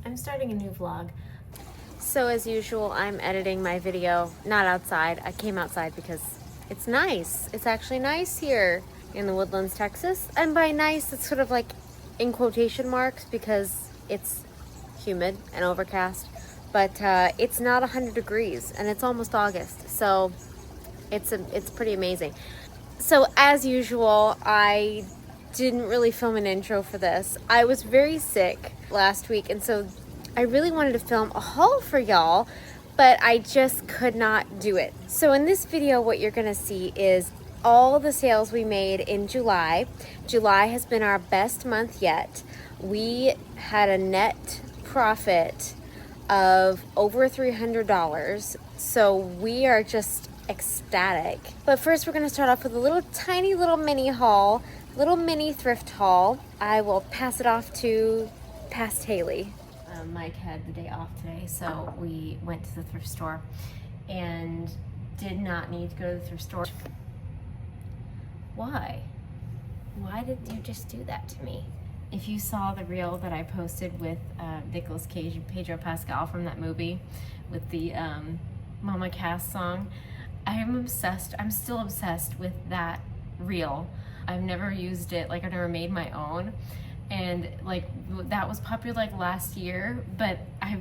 I'm starting a new vlog. So as usual, I'm editing my video, not outside. I came outside because it's nice. It's actually nice here in the Woodlands, Texas. And by nice, it's sort of like in quotation marks because it's humid and overcast. But it's not 100 degrees and it's almost August. So it's pretty amazing. So as usual, I didn't really film an intro for this. I was very sick last week, and so I really wanted to film a haul for y'all, but I just could not do it. So in this video, what you're gonna see is all the sales we made in July. July has been our best month yet. We had a net profit of over $300, so we are just ecstatic. But first we're gonna start off with a little tiny little mini haul, little mini thrift haul. I will pass it off to past Haleigh. Mike had the day off today, so we went to the thrift store and did not need to go to the thrift store. Why? Why did you just do that to me? If you saw the reel that I posted with Nicolas Cage and Pedro Pascal from that movie with the Mama Cass song, I am obsessed. I'm still obsessed with that reel. I've never used it, like I've never made my own. And like that was popular like last year, but I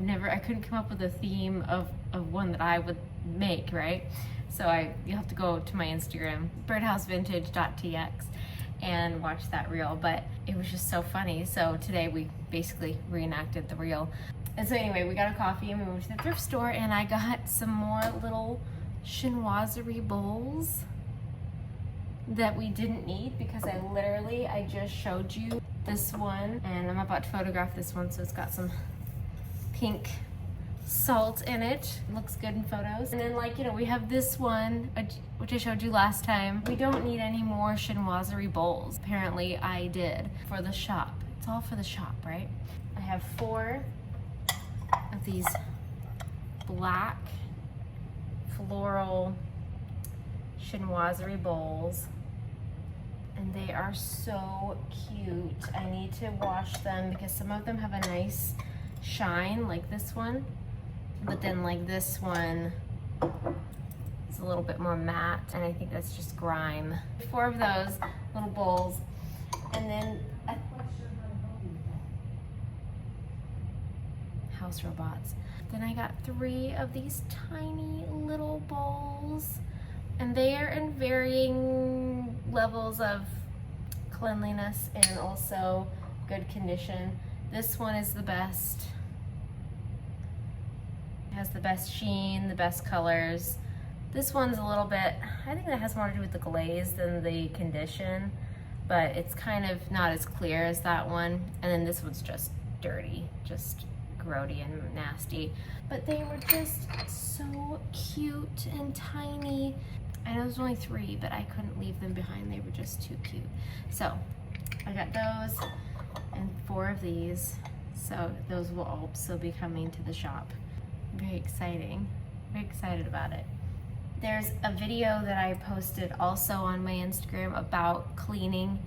couldn't come up with a theme of one that I would make, right? So you'll have to go to my Instagram, BirdhouseVintageTX, and watch that reel, but it was just so funny. So today we basically reenacted the reel. And so anyway, we got a coffee and we went to the thrift store, and I got some more little Chinoiserie bowls that we didn't need because I just showed you this one, and I'm about to photograph this one, so it's got some pink salt in it. Looks good in photos. And then, like, you know, we have this one, which I showed you last time. We don't need any more Chinoiserie bowls. Apparently I did for the shop. It's all for the shop, right? I have 4 of these black floral Chinoiserie bowls, and they are so cute. I need to wash them because some of them have a nice shine, like this one, but then like this one is a little bit more matte, and I think that's just grime. 4 of those little bowls, and then house robots. Then I got 3 of these tiny little bowls, and they are in varying levels of cleanliness and also good condition. This one is the best. It has the best sheen, the best colors. This one's a little bit, I think that has more to do with the glaze than the condition, but it's kind of not as clear as that one. And then this one's just dirty, just grody and nasty. But they were just so cute and tiny. I know there's only 3, but I couldn't leave them behind. They were just too cute. So I got those and 4 of these. So those will also be coming to the shop. Very exciting. Very excited about it. There's a video that I posted also on my Instagram about cleaning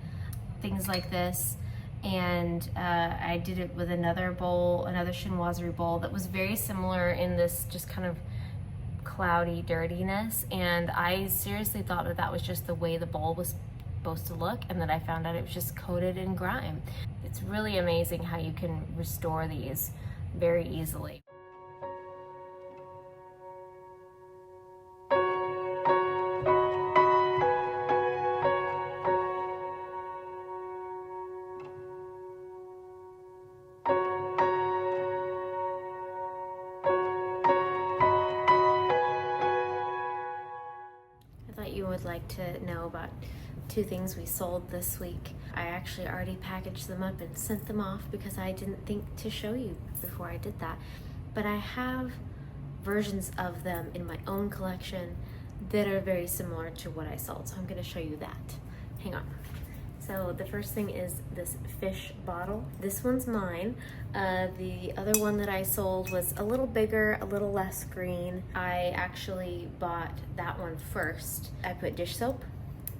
things like this. And I did it with another bowl, another Chinoiserie bowl that was very similar in this just kind of cloudy dirtiness, and I seriously thought that that was just the way the bowl was supposed to look, and then I found out it was just coated in grime. It's really amazing how you can restore these very easily. You would like to know about 2 things we sold this week. I actually already packaged them up and sent them off because I didn't think to show you before I did that. But I have versions of them in my own collection that are very similar to what I sold, so I'm going to show you that. Hang on. So the first thing is this fish bottle. This one's mine. The other one that I sold was a little bigger, a little less green. I actually bought that one first. I put dish soap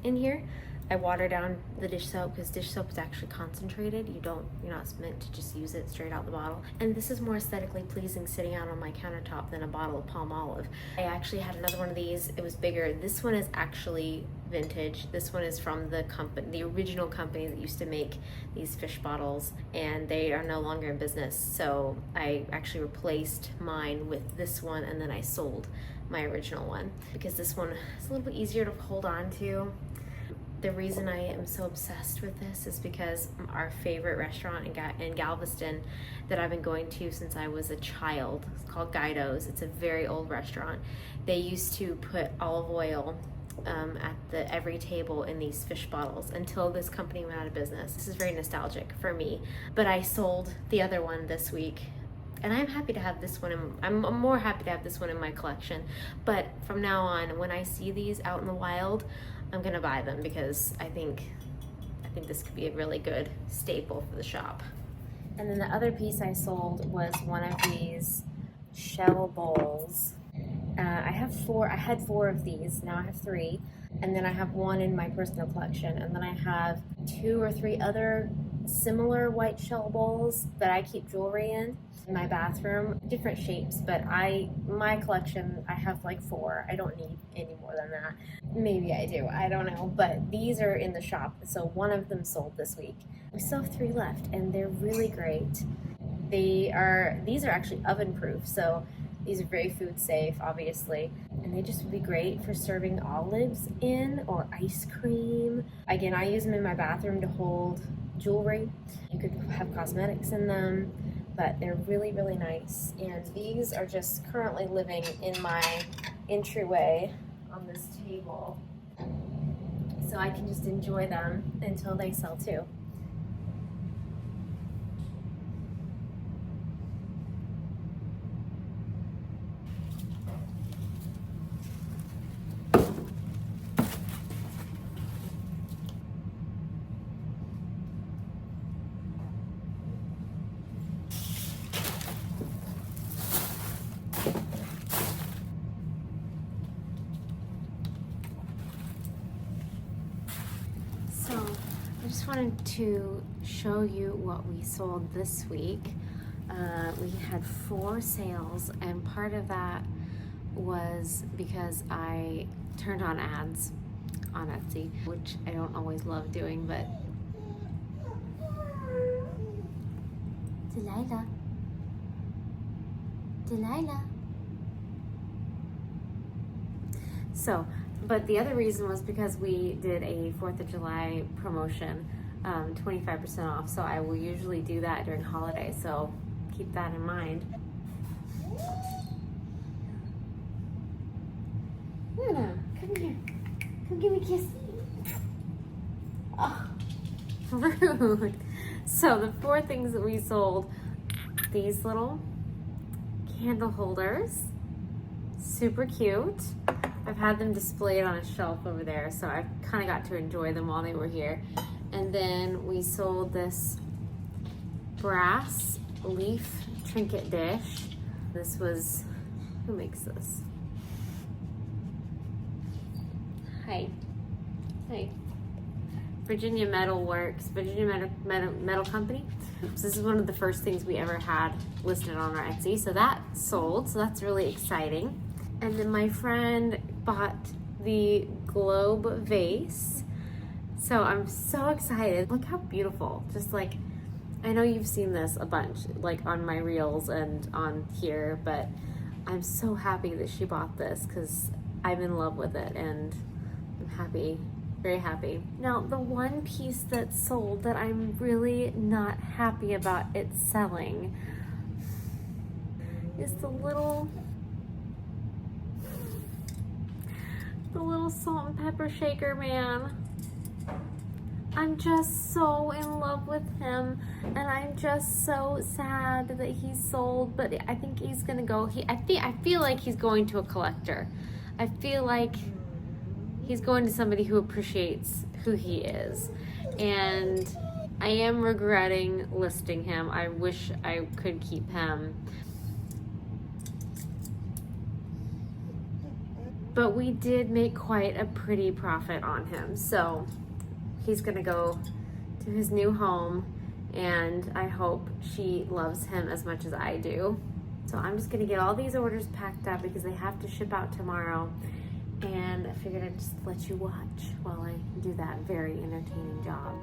in here. I water down the dish soap because dish soap is actually concentrated. You're not meant to just use it straight out the bottle. And this is more aesthetically pleasing sitting out on my countertop than a bottle of palm olive. I actually had another one of these. It was bigger. This one is actually vintage. This one is from the company, the original company that used to make these fish bottles, and they are no longer in business. So I actually replaced mine with this one, and then I sold my original one because this one is a little bit easier to hold on to. The reason I am so obsessed with this is because our favorite restaurant in Galveston that I've been going to since I was a child, it's called Guido's. It's a very old restaurant. They used to put olive oil at every table in these fish bottles until this company went out of business. This is very nostalgic for me, but I sold the other one this week. And I'm happy to have this one, I'm more happy to have this one in my collection. But from now on, when I see these out in the wild, I'm gonna buy them because I think this could be a really good staple for the shop. And then the other piece I sold was one of these shell bowls. I had 4 of these, now I have 3. And then I have one in my personal collection. And then I have 2 or 3 other similar white shell bowls that I keep jewelry in my bathroom, different shapes, but my collection, I have like 4. I don't need any more than that. Maybe I do, I don't know, but these are in the shop, so one of them sold this week. We still have 3 left, and they're really great. These are actually oven proof, so these are very food safe, obviously, and they just would be great for serving olives in or ice cream. Again, I use them in my bathroom to hold jewelry. You could have cosmetics in them, but they're really, really nice. And these are just currently living in my entryway on this table, so I can just enjoy them until they sell too. I just wanted to show you what we sold this week. We had 4 sales, and part of that was because I turned on ads on Etsy, which I don't always love doing, but Delilah. So, but the other reason was because we did a 4th of July promotion, 25% off. So I will usually do that during holiday. So keep that in mind. Luna, come here. Come give me a kiss. Oh, rude. So the 4 things that we sold, these little candle holders, super cute. I've had them displayed on a shelf over there, so I kind of got to enjoy them while they were here. And then we sold this brass leaf trinket dish. This was, who makes this? Hi. Virginia Metal Works, Virginia Metal Company. So this is one of the first things we ever had listed on our Etsy. So that sold, so that's really exciting. And then my friend bought the globe vase. So I'm so excited. Look how beautiful. Just like, I know you've seen this a bunch, like on my reels and on here, but I'm so happy that she bought this because I'm in love with it and I'm happy, very happy. Now, the one piece that sold that I'm really not happy about it selling is the little salt and pepper shaker man. I'm just so in love with him, and I'm just so sad that he sold, but I think he's gonna go, I feel like he's going to a collector. I feel like he's going to somebody who appreciates who he is, and I am regretting listing him. I wish I could keep him. But we did make quite a pretty profit on him, so he's gonna go to his new home, and I hope she loves him as much as I do. So I'm just gonna get all these orders packed up because they have to ship out tomorrow. And I figured I'd just let you watch while I do that very entertaining job.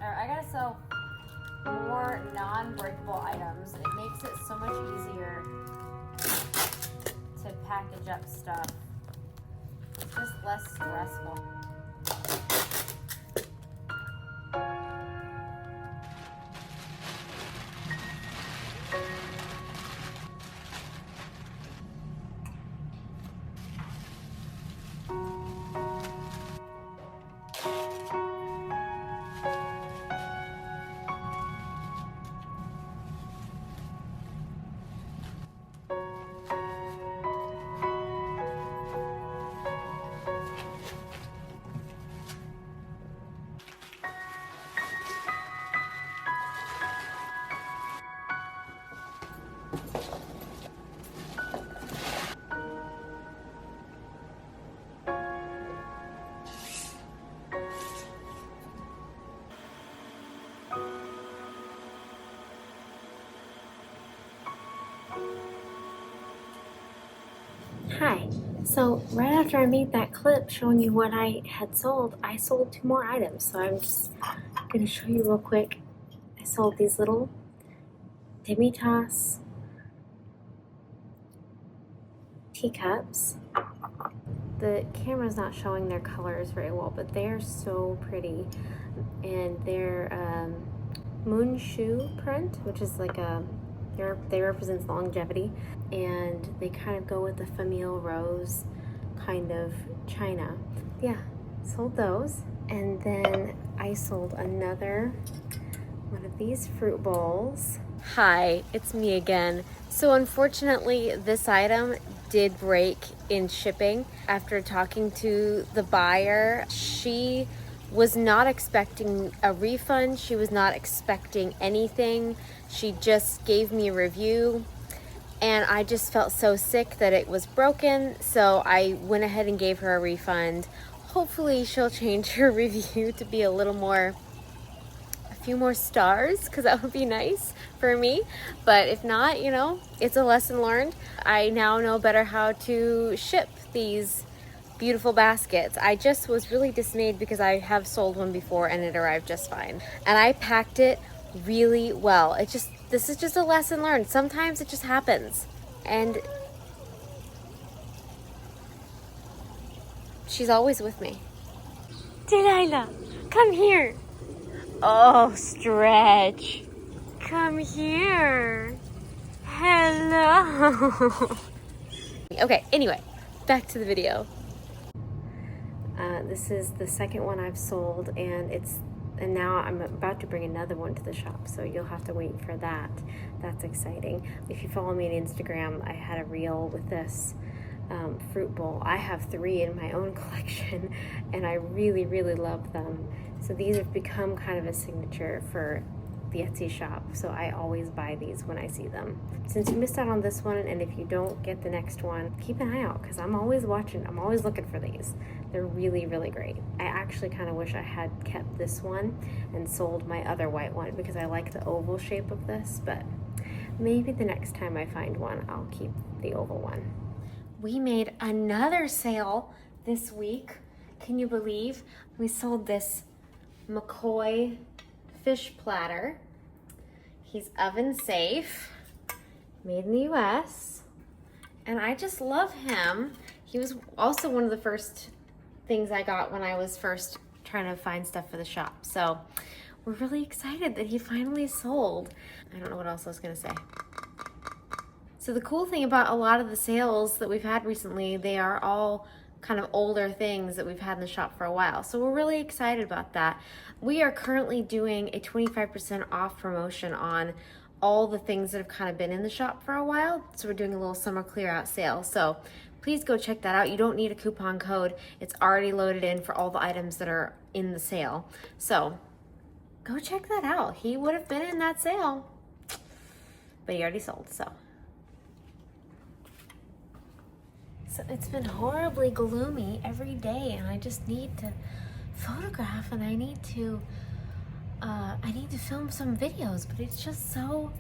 I gotta sell more non-breakable items. It makes it so much easier to package up stuff. It's just less stressful. Hi. So right after I made that clip showing you what I had sold, I sold 2 more items. So I'm just gonna show you real quick. I sold these little demi-tasse teacups. The camera's not showing their colors very well, but they're so pretty. And they're moon shoe print, which is like they represent longevity, and they kind of go with the famille rose kind of china. Yeah, sold those. And then I sold another one of these fruit bowls. Hi, it's me again. So unfortunately, this item did break in shipping. After talking to the buyer, she was not expecting a refund. She was not expecting anything. She just gave me a review, and I just felt so sick that it was broken, so I went ahead and gave her a refund. Hopefully she'll change her review to be a few more stars, because that would be nice for me. But if not, you know, it's a lesson learned. I now know better how to ship these beautiful baskets. I just was really dismayed because I have sold one before and it arrived just fine. And I packed it really well. This is just a lesson learned. Sometimes it just happens. And she's always with me. Delilah, come here. Oh, Stretch. Come here. Hello. Okay, anyway, back to the video. This is the second one I've sold, and now I'm about to bring another one to the shop, so you'll have to wait for that. That's exciting. If you follow me on Instagram, I had a reel with this fruit bowl. I have 3 in my own collection, and I really, really love them. So these have become kind of a signature for the Etsy shop, so I always buy these when I see them. Since you missed out on this one, and if you don't get the next one, keep an eye out, because I'm always watching. I'm always looking for these. They're really, really great. I actually kind of wish I had kept this one and sold my other white one, because I like the oval shape of this, but maybe the next time I find one, I'll keep the oval one. We made another sale this week. Can you believe? We sold this McCoy fish platter. He's oven safe, made in the US, and I just love him. He was also one of the first things I got when I was first trying to find stuff for the shop. So we're really excited that he finally sold. I don't know what else I was gonna say. So the cool thing about a lot of the sales that we've had recently, they are all kind of older things that we've had in the shop for a while. So we're really excited about that. We are currently doing a 25% off promotion on all the things that have kind of been in the shop for a while. So we're doing a little summer clear out sale. So please go check that out. You don't need a coupon code. It's already loaded in for all the items that are in the sale. So go check that out. He would have been in that sale, but he already sold, so. So it's been horribly gloomy every day, and I just need to photograph, and I need to film some videos, but it's just so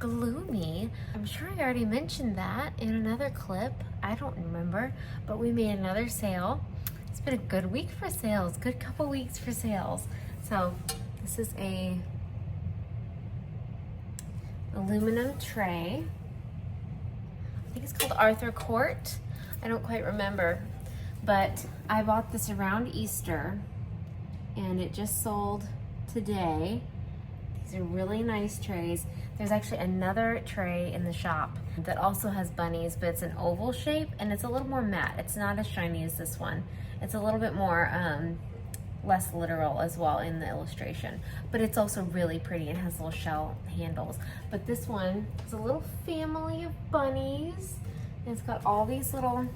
gloomy. I'm sure I already mentioned that in another clip. I don't remember, but we made another sale. It's been a good week for sales, good couple weeks for sales. So this is a aluminum tray. I think it's called Arthur Court. I don't quite remember, but I bought this around Easter and it just sold today. These are really nice trays. There's actually another tray in the shop that also has bunnies, but it's an oval shape and it's a little more matte. It's not as shiny as this one. It's a little bit more less literal as well in the illustration, but it's also really pretty and has little shell handles. But this one is a little family of bunnies. And it's got all these little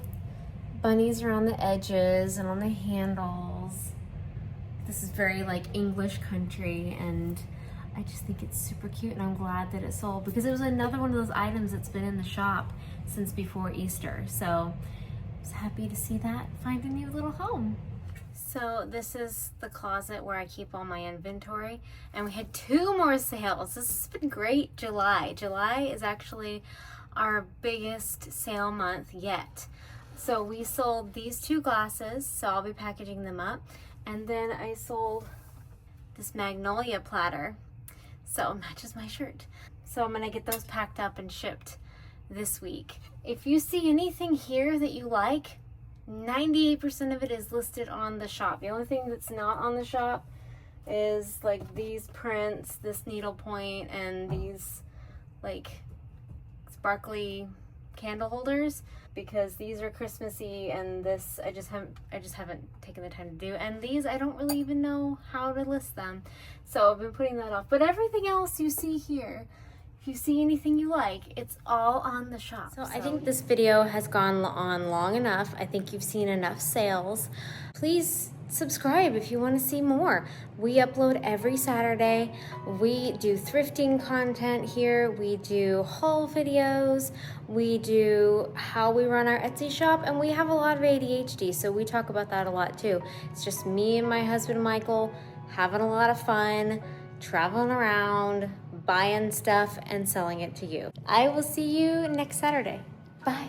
bunnies around the edges and on the handles. This is very like English country, and I just think it's super cute, and I'm glad that it sold because it was another one of those items that's been in the shop since before Easter. So I was happy to see that find a new little home. So this is the closet where I keep all my inventory, and we had 2 more sales. This has been great. July is actually our biggest sale month yet. So we sold these 2 glasses, so I'll be packaging them up. And then I sold this magnolia platter, so it matches my shirt. So I'm gonna get those packed up and shipped this week. If you see anything here that you like, 98% of it is listed on the shop. The only thing that's not on the shop is like these prints, this needlepoint, and these like sparkly candle holders, because these are Christmassy, and this I just haven't taken the time to do, and these I don't really even know how to list them, so I've been putting that off. But everything else you see here, if you see anything you like, it's all on the shop. So I think this video has gone on long enough. I think you've seen enough sales. Please subscribe if you want to see more. We upload every Saturday. We do thrifting content here. We do haul videos. We do how we run our Etsy shop, and we have a lot of ADHD, so we talk about that a lot too. It's just me and my husband Michael having a lot of fun, traveling around, buying stuff and selling it to you. I will see you next Saturday. Bye.